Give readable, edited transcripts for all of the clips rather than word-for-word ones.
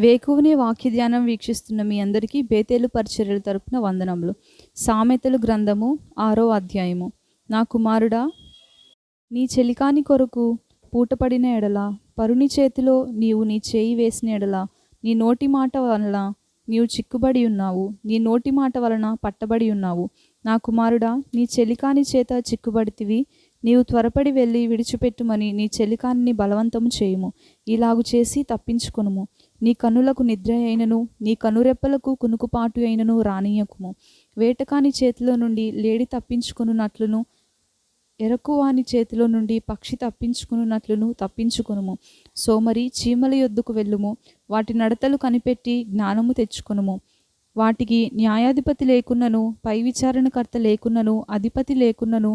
వేకువనే వాక్య ధ్యానం వీక్షిస్తున్న మీ అందరికీ బేతేలు పరిచర్యల తరపున వందనములు. సామెతలు గ్రంథము 6వ అధ్యాయము. నా కుమారుడా, నీ చెలికాని కొరకు పూటపడిన ఎడల, పరుని చేతిలో నీవు నీ చేయి వేసిన ఎడల, నీ నోటి మాట వలన నీవు చిక్కుబడి ఉన్నావు, నీ నోటి మాట వలన పట్టబడి ఉన్నావు. నా కుమారుడా, నీ చెలికాని చేత చిక్కుబడితివి. నీవు త్వరపడి వెళ్ళి విడిచిపెట్టుమని నీ చెలికాన్ని బలవంతము చేయుము. ఇలాగు చేసి తప్పించుకొనుము. నీ కన్నులకు నిద్ర అయినను, నీ కనురెప్పలకు కునుకుపాటు అయినను రానియకుము. వేటకాని చేతిలో నుండి లేడి తప్పించుకొనున్నట్లును, ఎరకువాని చేతిలో నుండి పక్షి తప్పించుకున్నట్లును తప్పించుకొనుము. సోమరి చీమల యొద్దకు వెళ్ళుము, వాటి నడతలు కనిపెట్టి జ్ఞానము తెచ్చుకొనుము. వాటికి న్యాయాధిపతి లేకున్నను, పై విచారణకర్త లేకున్నను, అధిపతి లేకున్నను,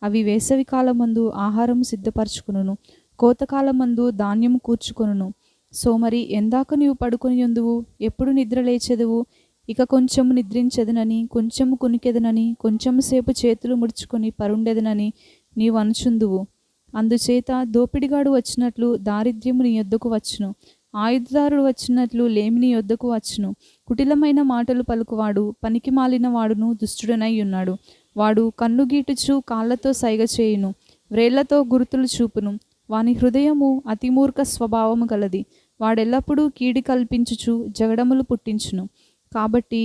అవి వేసవి కాలమందు ఆహారము సిద్ధపరచుకొనును, కోతకాలమందు ధాన్యము కూర్చుకొనును. సోమరి, ఎందాక నీవు పడుకొని ఉందువు? ఎప్పుడు నిద్ర లేచెదవు? ఇక కొంచెము నిద్రించెదనని, కొంచెము కునికెదనని, కొంచెము సేపు చేతులు ముడుచుకొని పరుండెదనని నీవు అనుచుందువు. అందుచేత దోపిడిగాడు వచ్చినట్లు దారిద్ర్యము నీ యొద్దకు వచ్చును, ఆయుధదారుడు వచ్చినట్లు లేమి నీ యొద్దకు వచ్చును. కుటిలమైన మాటలు పలుకువాడు పనికి మాలిన వాడును దుష్టుడనై ఉన్నాడు. వాడు కన్ను గీటుచు కాళ్లతో సైగ చేయును, వ్రేళ్లతో గుర్తులు చూపును. వాని హృదయము అతిమూర్ఖ స్వభావము గలది. వాడెల్లప్పుడూ కీడి కల్పించుచు జగడములు పుట్టించును. కాబట్టి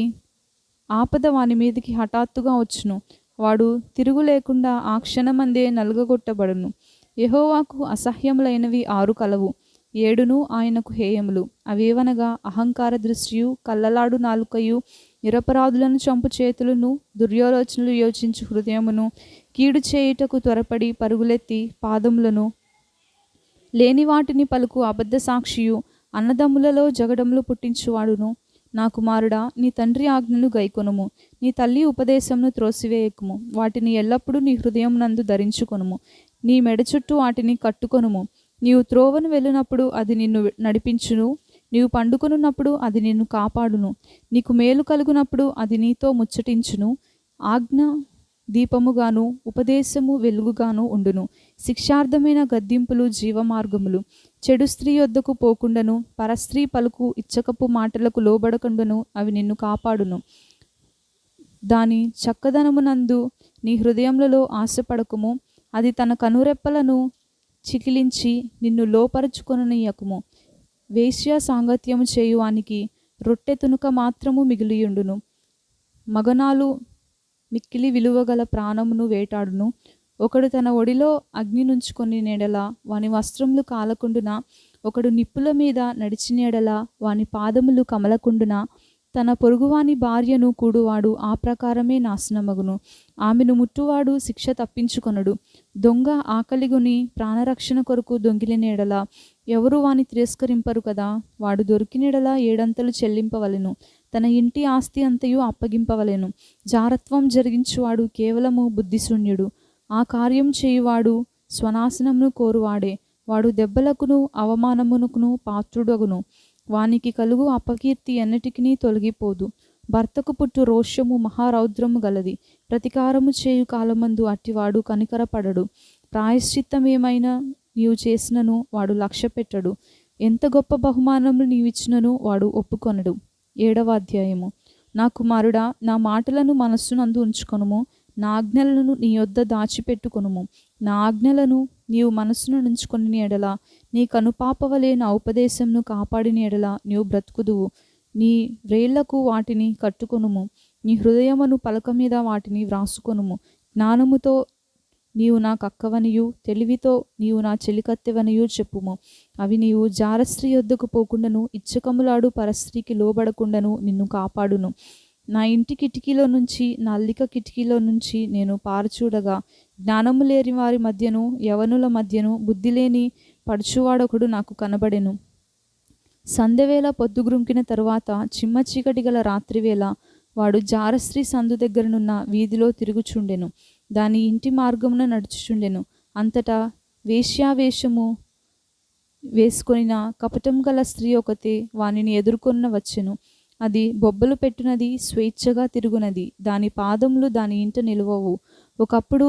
ఆపద వాని మీదకి హఠాత్తుగా వచ్చును. వాడు తిరుగు లేకుండా ఆ క్షణమందే నలుగగొట్టబడును. యెహోవాకు అసహ్యములైనవి 6 కలవు, 7 ఆయనకు హేయములు. అవేవనగా అహంకార దృష్టియు, కల్లలాడు నాలుకయు, నిరపరాధులను చంపు చేతులను, దుర్యోచనలు యోచించు హృదయమును, కీడు చేయుటకు త్వరపడి పరుగులెత్తి పాదములను, లేని వాటిని పలుకు అబద్ధ సాక్షియు, అన్నదమ్ములలో జగడములు పుట్టించువాడును. నా కుమారుడా, నీ తండ్రి ఆజ్ఞను గైకొనుము, నీ తల్లి ఉపదేశమును త్రోసివేయకుము. వాటిని ఎల్లప్పుడూ నీ హృదయం నందు ధరించుకొనుము, నీ మెడ చుట్టూ వాటిని కట్టుకొనుము. నీవు త్రోవను వెళ్ళినప్పుడు అది నిన్ను నడిపించును, నీవు పండుకొనున్నప్పుడు అది నిన్ను కాపాడును. నీకు మేలు కలుగునప్పుడు అది నీతో ముచ్చటించును. ఆజ్ఞ దీపముగాను, ఉపదేశము వెలుగుగాను ఉండును. శిక్షార్థమైన గద్దింపులు జీవమార్గములు. చెడు స్త్రీ యొద్దకు పోకుండాను, పరస్త్రీ పలుకు ఇచ్చకపు మాటలకు లోబడకుండాను అవి నిన్ను కాపాడును. దాని చక్కదనమునందు నీ హృదయములలో ఆశపడకుము. అది తన కనురెప్పలను చికిలించి నిన్ను లోపరుచుకొననీయకుము. వేశ్య సాంగత్యము చేయువానికి రొట్టె తునుక మాత్రము మిగిలియుండును. మగనాలు మిక్కిలి విలువగల ప్రాణమును వేటాడును. ఒకడు తన ఒడిలో అగ్ని నుంచుకొని నెడల వాని వస్త్రములు కాలకుండున, ఒకడు నిప్పుల మీద నడిచినేడల వాని పాదములు కమలకుండున. తన పొరుగువాని భార్యను కూడువాడు ఆ ప్రకారమే నాశనమగును. ఆమెను ముట్టువాడు శిక్ష తప్పించుకొనడు. దొంగ ఆకలిగొని ప్రాణరక్షణ కొరకు దొంగిలినేడల ఎవరు వాని తిరస్కరింపరు కదా. వాడు దొరికినెడల 7 అంతలు చెల్లింపవలెను, తన ఇంటి ఆస్తి అంతయు అప్పగింపవలెను. జారత్వం జరిగించువాడు కేవలము బుద్ధిశూన్యుడు. ఆ కార్యం చేయువాడు స్వనాశనమును కోరువాడే. వాడు దెబ్బలకును అవమానమునకును పాత్రుడగును. వానికి కలుగు అపకీర్తి ఎన్నటికినీ తొలగిపోదు. భర్తకు పుట్టు రోషము మహారౌద్రము గలది. ప్రతికారము చేయు కాలమందు అట్టివాడు కనికరపడడు. ప్రాయశ్చిత్తమేమైనా నీవు చేసినను వాడు లక్ష్యపెట్టడు. ఎంత గొప్ప బహుమానములు నీవిచ్చినను వాడు ఒప్పుకొనడు. 7వ అధ్యాయము. నా కుమారుడా, నా మాటలను మనస్సునందు ఉంచుకొనుము, నా ఆజ్ఞలను నీ యొద్ద దాచిపెట్టుకొనుము. నా ఆజ్ఞలను నీవు మనస్సును ఉంచుకొని ఎడల, నీ కనుపాపవలే నా ఉపదేశంను కాపాడిన ఎడల నీవు బ్రతుకుదువు. నీ వ్రేళ్లకు వాటిని కట్టుకొనుము, నీ హృదయమును పలక మీద వాటిని వ్రాసుకొనుము. జ్ఞానముతో నీవు నా కక్కవనియు, తెలివితో నీవు నా చెలికత్తెవనియు చెప్పుము. అవి నీవు జారస్త్రీ యొద్దకు పోకుండాను, ఇచ్చకములాడు పరస్త్రీకి లోబడకుండాను నిన్ను కాపాడును. నా ఇంటి కిటికీలో నుంచి, నా అల్లిక కిటికీలో నుంచి నేను పారచూడగా, జ్ఞానము లేని వారి మధ్యను, యవనుల మధ్యను బుద్ధిలేని పడుచువాడొకడు నాకు కనబడెను. సంధ్యవేళ పొద్దుగ్రుంకిన తరువాత చిమ్మ చీకటి గల రాత్రివేళ వాడు జారస్త్రీ సందు దగ్గరనున్న వీధిలో తిరుగుచుండెను. దాని ఇంటి మార్గమున నడుచుచుండెను. అంతటా వేశ్యావేషము వేసుకొనిన కపటం గల స్త్రీ ఒకతే వానిని ఎదుర్కొన్న వచ్చెను. అది బొబ్బలు పెట్టునది, స్వేచ్ఛగా తిరుగునది. దాని పాదములు దాని ఇంట నిలువవు. ఒకప్పుడు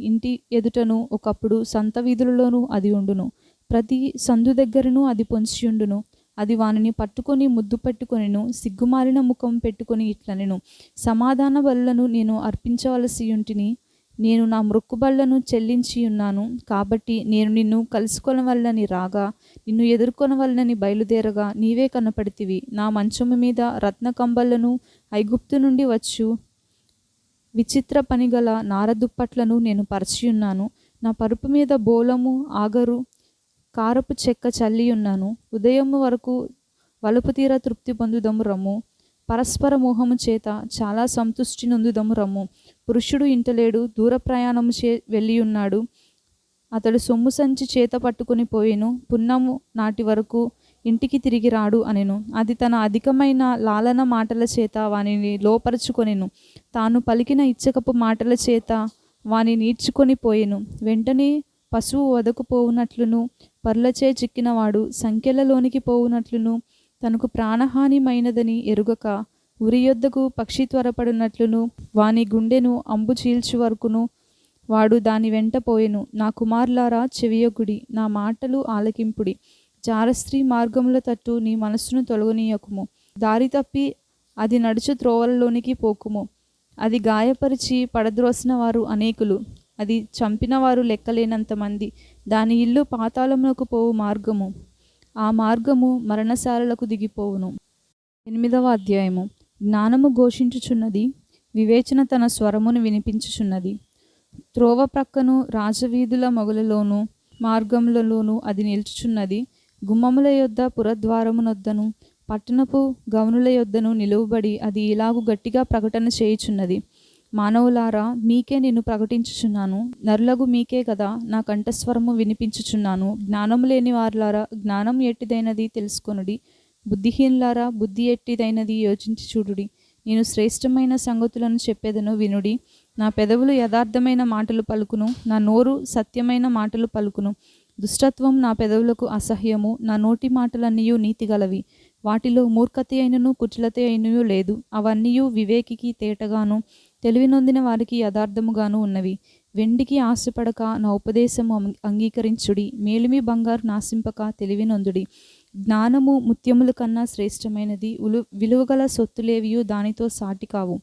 ఇంటి ఎదుటను, ఒకప్పుడు సంత వీధులలోనూ అది ఉండును. ప్రతి సందు దగ్గరను అది పొంచియుండును. అది వానిని పట్టుకొని ముద్దు పెట్టుకొనెను, సిగ్గుమాలిన ముఖం పెట్టుకొని ఇట్లనెను: సమాధాన బలులను నేను అర్పించవలసి ఉంటిని, నేను నా మ్రొక్కుబళ్లను చెల్లించి ఉన్నాను. కాబట్టి నేను నిన్ను కలుసుకొనవలనని రాగా, నిన్ను ఎదుర్కొనవలనని బయలుదేరగా నీవే కనపడితివి. నా మంచము మీద రత్నకంబళ్లను, ఐగుప్తు నుండి వచ్చు విచిత్ర పనిగల నారదుప్పట్లను నేను పరిచియున్నాను. నా పరుపు మీద బోలము, ఆగరు, కారపు చెక్క చల్లి ఉన్నాను. ఉదయము వరకు వలుపు తీర తృప్తి పొందుదము రమ్ము. పరస్పర మోహము చేత చాలా సంతుష్టి నొందుదము రమ్ము. పురుషుడు ఇంటలేడు, దూర ప్రయాణము వెళ్ళి ఉన్నాడు. అతడు సొమ్ము సంచి చేత పట్టుకుని పోయెను, పున్నము నాటి వరకు ఇంటికి తిరిగి రాడు అనెను. అది తన అధికమైన లాలన మాటల చేత వానిని లోపరుచుకొనెను. తాను పలికిన ఇచ్చకపు మాటల చేత వాని నీడ్చుకొని పోయెను. వెంటనే పశువు వదకు పోవునట్లును, పర్లచే చిక్కినవాడు సంఖ్యలలోనికి పోవునట్లును, తనకు ప్రాణహానిమైనదని ఎరుగక ఉరి యొద్దకు పక్షి త్వరపడినట్లును, వాని గుండెను అంబు చీల్చు వరకును వాడు దాని వెంట పోయెను. నా కుమారులారా, చెవియొగ్గుడి, నా మాటలు ఆలకింపుడి. జారస్త్రీ మార్గముల తట్టు నీ మనస్సును తొలగనీయకుము. దారి తప్పి అది నడుచు త్రోవలలోనికి పోకుము. అది గాయపరిచి పడద్రోసిన వారు అనేకులు, అది చంపిన వారు లెక్కలేనంత మంది. దాని ఇల్లు పాతాళమునకు పోవు మార్గము, ఆ మార్గము మరణశాలలకు దిగిపోవును. 8వ అధ్యాయము. జ్ఞానము ఘోషించుచున్నది, వివేచన తన స్వరమును వినిపించుచున్నది. త్రోవ ప్రక్కను రాజవీధుల మొగలలోను మార్గములలోను అది నిల్చుచున్నది. గుమ్మముల యొద్ద పురద్వారమునొద్దను పట్టణపు గవనుల యొద్దను నిలువబడి అది ఇలాగు గట్టిగా ప్రకటన చేయుచున్నది: మానవులారా, మీకే నేను ప్రకటించుచున్నాను. నరులగు మీకే కదా నా కంఠస్వరము వినిపించుచున్నాను. జ్ఞానము లేని వారులారా, జ్ఞానం ఎట్టిదైనది తెలుసుకొనుడి. బుద్ధిహీనులారా, బుద్ధి ఎట్టిదైనది యోచించి చూడుడి. నేను శ్రేష్టమైన సంగతులను చెప్పేదను, వినుడి. నా పెదవులు యథార్థమైన మాటలు పలుకును, నా నోరు సత్యమైన మాటలు పలుకును. దుష్టత్వం నా పెదవులకు అసహ్యము, నా నోటి మాటలన్నీయు నీతిగలవి. వాటిలో మూర్ఖత అయినను కుటిలత అయినయూ లేదు. అవన్నీయు వివేకికి తేటగాను, తెలివి నొందిన వారికి యథార్థముగాను ఉన్నవి. వెండికి ఆశపడక నా ఉపదేశము అంగీకరించుడి. మేలిమి బంగారు నాశింపక తెలివి నొందుడి. జ్ఞానము ముత్యముల కన్నా శ్రేష్టమైనది, విలువగల సొత్తులేవియు దానితో సాటి కావు.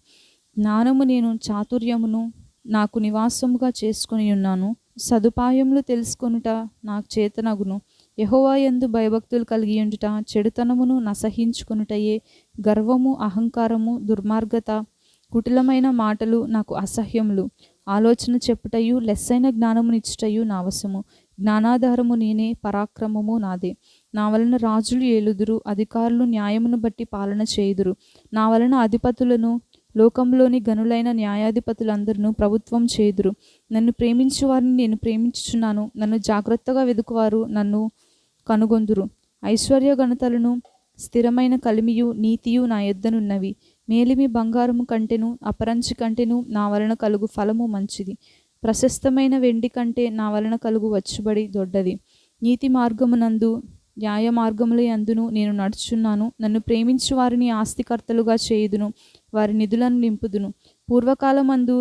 జ్ఞానము నేను చాతుర్యమును నాకు నివాసముగా చేసుకుని ఉన్నాను. సదుపాయములు తెలుసుకొనుట నాకు చేతనగును. యెహోవా యందు భయభక్తులు కలిగి ఉండుట, చెడుతనమును నసహించుకొనుటయే. గర్వము, అహంకారము, దుర్మార్గత, కుటిలమైన మాటలు నాకు అసహ్యములు. ఆలోచన చెప్పుటయు లెస్సైన జ్ఞానమునిచ్చుటయు నా వశము. జ్ఞానాధారము నేనే, పరాక్రమము నాదే. నా వలన రాజులు ఏలుదురు, అధికారులు న్యాయమును బట్టి పాలన చేయుదురు. నా వలన అధిపతులను, లోకంలోని గనులైన న్యాయాధిపతులందరూ ప్రభుత్వం చేయుదురు. నన్ను ప్రేమించు వారిని నేను ప్రేమించుచున్నాను. నన్ను జాగ్రత్తగా వెదుకువారు నన్ను కనుగొందురు. ఐశ్వర్య ఘనతలను, స్థిరమైన కలిమియు నీతియు నా యొద్దనున్నవి. మేలిమి బంగారము కంటెను, అపరంజి కంటెను నా వలన కలుగు ఫలము మంచిది. ప్రశస్తమైన వెండి కంటే నా వలన కలుగు వచ్చుబడి దొడ్డది. నీతి మార్గమునందు, న్యాయ మార్గముల యందును నేను నడుచున్నాను. నన్ను ప్రేమించు వారిని ఆస్తికర్తలుగా చేయుదును, వారి నిధులను నింపుదును. పూర్వకాలమందు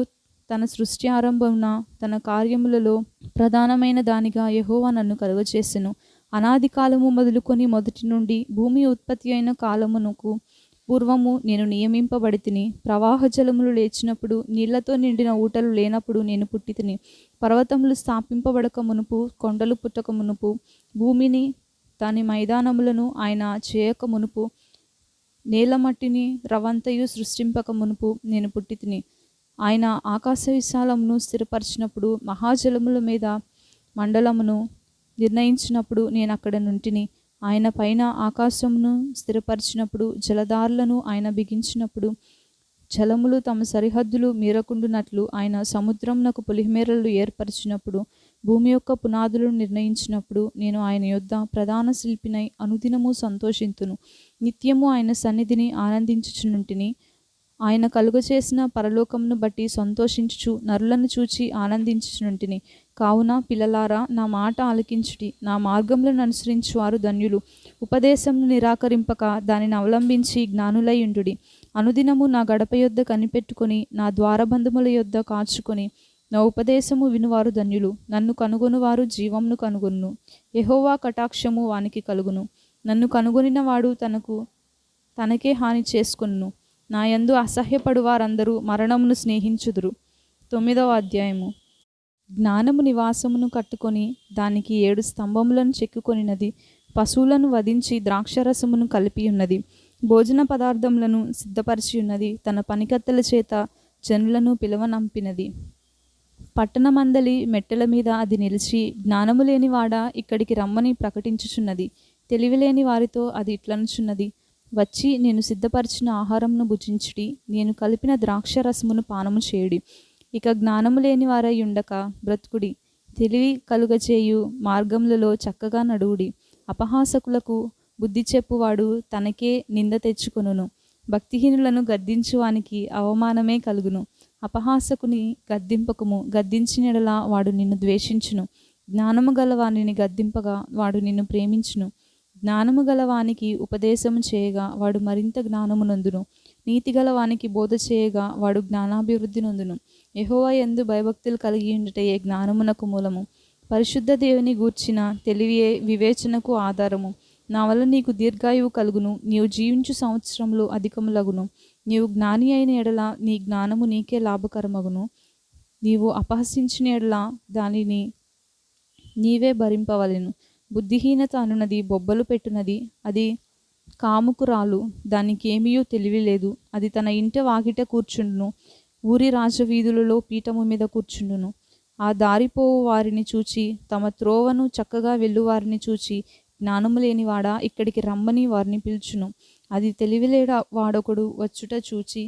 తన సృష్టి ఆరంభమున తన కార్యములలో ప్రధానమైన దానిగా యెహోవా నన్ను కలుగచేసెను. అనాది కాలము మొదలుకొని మొదటి నుండి భూమి ఉత్పత్తి అయిన కాలమునకు పూర్వము నేను నియమింపబడితిని. ప్రవాహ జలములు లేచినప్పుడు, నీళ్లతో నిండిన ఊటలు లేనప్పుడు నేను పుట్టితిని. పర్వతములు స్థాపింపబడక మునుపు, కొండలు పుట్టక మునుపు, భూమిని దాని మైదానములను ఆయన చేయక మునుపు, నేల మట్టిని రవంతయు సృష్టింపక మునుపు నేను పుట్టితిని. ఆయన ఆకాశ విశాలమును స్థిరపరిచినప్పుడు, మహాజలముల మీద మండలమును నిర్ణయించినప్పుడు నేను అక్కడ నుంటిని. ఆయన పైన ఆకాశమును స్థిరపరిచినప్పుడు, జలధారలను ఆయన బిగించినప్పుడు, జలములు తమ సరిహద్దులు మీరకుండునట్లు ఆయన సముద్రమునకు పొలిమేరలు ఏర్పరిచినప్పుడు, భూమి యొక్క పునాదులను నిర్ణయించినప్పుడు, నేను ఆయన యొద్ద ప్రధాన శిల్పినై అనుదినము సంతోషింతును. నిత్యము ఆయన సన్నిధిని ఆనందించుచునుంటిని. ఆయన కలుగచేసిన పరలోకమును బట్టి సంతోషించుచు నరులను చూచి ఆనందించుచునుంటిని. కావున పిల్లలారా, నా మాట ఆలకించుడి. నా మార్గములను అనుసరించు వారు ధన్యులు. ఉపదేశమును నిరాకరింపక దానిని అవలంబించి జ్ఞానులై ఉండుడి. అనుదినము నా గడప యొద్ద కనిపెట్టుకొని, నా ద్వారబంధముల యొద్ద కాచుకొని, నా ఉపదేశము వినువారు ధన్యులు. నన్ను కనుగొనువారు జీవమును కనుగొనును. యెహోవా కటాక్షము వానికి కలుగును. నన్ను కనుగొనిన వాడు తనకే హాని చేసుకొనును. నా యందు అసహ్యపడు వారందరూ మరణమును స్నేహించుదురు. 9వ అధ్యాయము. జ్ఞానము నివాసమును కట్టుకొని దానికి 7 స్తంభములను చెక్కుకొనినది. పశువులను వధించి ద్రాక్షరసమును కలిపి ఉన్నది. భోజన పదార్థములను సిద్ధపరిచి ఉన్నది. తన పనికత్తెల చేత జనులను పిలవనంపినది. పట్టణమందలి మెట్టెల మీద అది నిలిచి, జ్ఞానము లేని వాడా ఇక్కడికి రమ్మని ప్రకటించుచున్నది. తెలివిలేని వారితో అది ఇట్లనుచున్నది, వచ్చి నేను సిద్ధపరిచిన ఆహారమును భుజించుడి, నేను కలిపిన ద్రాక్షరసమును పానము చేయుడి. ఇక జ్ఞానము లేని వారై ఉండక బ్రతుకుడి. తెలివి కలుగచేయు మార్గములలో చక్కగా నడువుడి. అపహాసకులకు బుద్ధి చెప్పువాడు తనకే నింద తెచ్చుకొనును. భక్తిహీనులను గద్దించువానికి అవమానమే కలుగును. అపహాసకుని గద్దింపకము, గద్దించినెడల వాడు నిన్ను ద్వేషించును. జ్ఞానము గలవానిని గద్దింపగా వాడు నిన్ను ప్రేమించును. జ్ఞానము గలవానికి ఉపదేశము చేయగా వాడు మరింత జ్ఞానము నొందును. నీతి గలవానికి బోధ చేయగా వాడు జ్ఞానాభివృద్ధి నొందును. యెహోవా యందు భయభక్తులు కలిగి ఉండుటయే జ్ఞానమునకు మూలము. పరిశుద్ధ దేవుని గూర్చిన తెలివియే వివేచనకు ఆధారము. నా వల్ల నీకు దీర్ఘాయువు కలుగును. నీవు జీవించు సంవత్సరములు అధికములగును. నీవు జ్ఞాని అయిన ఎడల నీ జ్ఞానము నీకే లాభకరమగును. నీవు అపహసించిన ఎడల దానిని నీవే భరింపవలెను. బుద్ధిహీనత అనున్నది బొబ్బలు పెట్టునది. అది కాముకురాలు, దానికి ఏమీయూ తెలివి లేదు. అది తన ఇంట వాకిట కూర్చుండును. ఊరి రాజవీధులలో పీఠము మీద కూర్చుండును. ఆ దారిపోవు వారిని చూచి, తమ త్రోవను చక్కగా వెళ్ళువారిని చూచి, జ్ఞానము లేనివాడా ఇక్కడికి రమ్మని వారిని పిలుచును. అది తెలివిలేడ వాడొకడు వచ్చుట చూచి,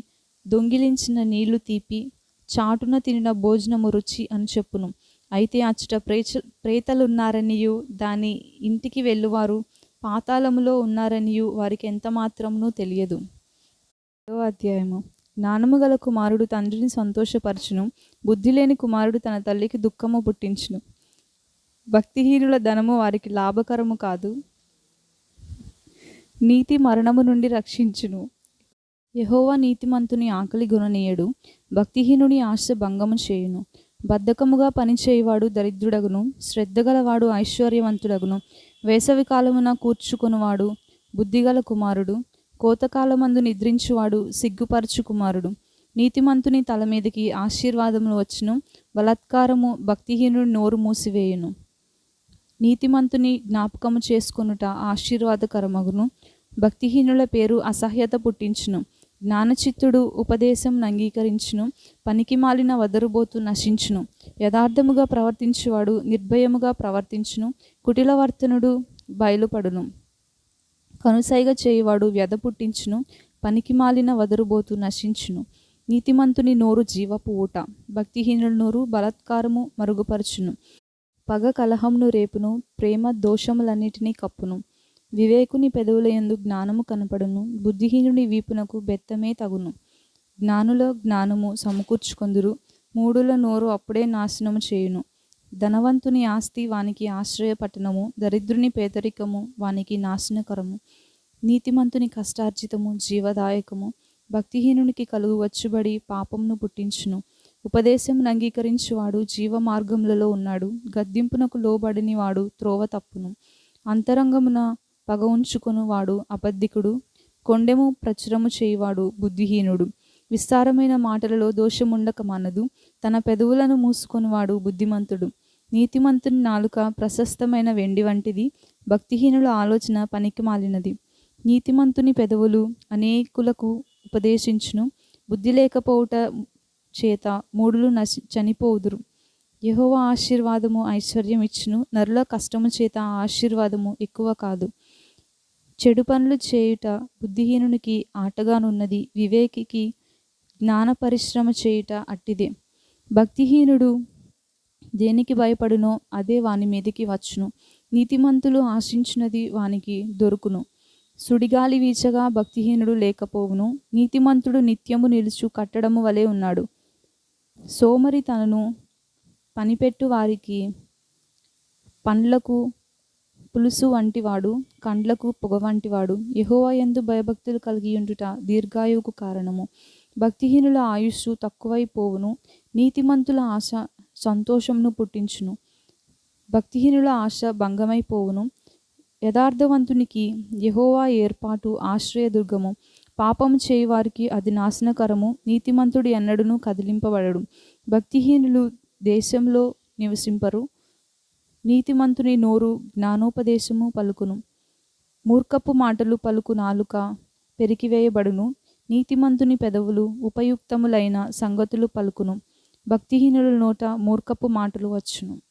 దొంగిలించిన నీళ్లు తీపి, చాటున తినిన భోజనము రుచి అని చెప్పును. అయితే అచ్చట ప్రేతలున్నారనియు దాని ఇంటికి వెళ్ళువారు పాతాళములో ఉన్నారనియు వారికి ఎంత మాత్రమునూ తెలియదు. 10వ అధ్యాయము. జ్ఞానము గల కుమారుడు తండ్రిని సంతోషపరచును. బుద్ధి లేని కుమారుడు తన తల్లికి దుఃఖము పుట్టించును. భక్తిహీనుల ధనము వారికి లాభకరము కాదు. నీతి మరణము నుండి రక్షించును. యెహోవా నీతిమంతుని ఆకలి గుణనీయుడు. భక్తిహీనుని ఆశ భంగము చేయును. బద్ధకముగా పనిచేయువాడు దరిద్రుడగును. శ్రద్ధగలవాడు ఐశ్వర్యవంతుడగును. వేసవి కాలమున కూర్చుకొనువాడు బుద్ధిగల కుమారుడు. కోతకాలమందు నిద్రించువాడు సిగ్గుపరచు కుమారుడు. నీతిమంతుని తల మీదకి ఆశీర్వాదములు వచ్చును. బలాత్కారము భక్తిహీనుడి నోరు మూసివేయును. నీతిమంతుని జ్ఞాపకము చేసుకొనుట ఆశీర్వాదకరమగును. భక్తిహీనుల పేరు అసహ్యత పుట్టించును. జ్ఞానచిత్తుడు ఉపదేశం అంగీకరించును. పనికి మాలిన వదరుబోతు నశించును. యథార్థముగా ప్రవర్తించువాడు నిర్భయముగా ప్రవర్తించును. కుటిలవర్తనుడు బయలుపడును. కనుసైగ చేయువాడు వ్యధ పుట్టించును. పనికి మాలిన వదరుబోతు నశించును. నీతిమంతుని నోరు జీవపు ఊట. భక్తిహీనుల నోరు బలాత్కారము మరుగుపరచును. పగ కలహమును రేపును. ప్రేమ దోషములన్నిటినీ కప్పును. వివేకుని పెదవుల యందు జ్ఞానము కనపడును. బుద్ధిహీనుని వీపునకు బెత్తమే తగును. జ్ఞానుల జ్ఞానము సమకూర్చుకొందురు. మూఢుల నోరు అప్పుడే నాశనము చేయును. ధనవంతుని ఆస్తి వానికి ఆశ్రయ పట్టణము. దరిద్రుని పేదరికము వానికి నాశనకరము. నీతిమంతుని కష్టార్జితము జీవదాయకము. భక్తిహీనునికి కలుగు వచ్చుబడి పాపమును పుట్టించును. ఉపదేశమును అంగీకరించువాడు జీవ మార్గములలో ఉన్నాడు. గద్దింపునకు లోబడిని వాడు త్రోవ తప్పును. అంతరంగమున పగ ఉంచుకొను వాడు అబద్ధికుడు. కొండెము ప్రచురము చేయువాడు బుద్ధిహీనుడు. విస్తారమైన మాటలలో దోషముండక మానదు. తన పెదవులను మూసుకొనివాడు బుద్ధిమంతుడు. నీతిమంతుని నాలుక ప్రశస్తమైన వెండి వంటిది. భక్తిహీనుల ఆలోచన పనికి మాలినది. నీతిమంతుని పెదవులు అనేకులకు ఉపదేశించును. బుద్ధి లేకపోవుట చేత మూఢులు చనిపోవుదురు. యెహోవా ఆశీర్వాదము ఐశ్వర్యం ఇచ్చును. నరుల కష్టము చేత ఆ ఆశీర్వాదము ఎక్కువ కాదు. చెడు పనులు చేయుట బుద్ధిహీనునికి ఆటగానున్నది. వివేకికి జ్ఞాన పరిశ్రమ చేయుట అట్టిదే. భక్తిహీనుడు దేనికి భయపడునో అదే వాని మీదికి వచ్చును. నీతిమంతులు ఆశించినది వానికి దొరుకును. సుడిగాలి వీచగా భక్తిహీనుడు లేకపోవును. నీతిమంతుడు నిత్యము నిలుచు కట్టడము వలె ఉన్నాడు. సోమరి తనను పనిపెట్టు వారికి పండ్లకు పులుసు వంటివాడు, కండ్లకు పొగ వంటివాడు. యెహోవా యందు భయభక్తులు కలిగి ఉండుట దీర్ఘాయువుకు కారణము. భక్తిహీనుల ఆయుస్సు తక్కువైపోవును. నీతిమంతుల ఆశ సంతోషమును పుట్టించును. భక్తిహీనుల ఆశ భంగమైపోవును. యథార్థవంతునికి యెహోవా ఏర్పాటు ఆశ్రయదుర్గము. పాపము చేయువారికి అది నాశనకరము. నీతిమంతుడు ఎన్నడూనూ కదిలింపబడడు. భక్తిహీనులు దేశంలో నివసింపరు. నీతిమంతుని నోరు జ్ఞానోపదేశము పలుకును. మూర్ఖపు మాటలు పలుకు నాలుక పెరికివేయబడును. నీతిమంతుని పెదవులు ఉపయుక్తములైన సంగతులు పలుకును. భక్తిహీనుల నోట మూర్ఖపు మాటలు వచ్చును.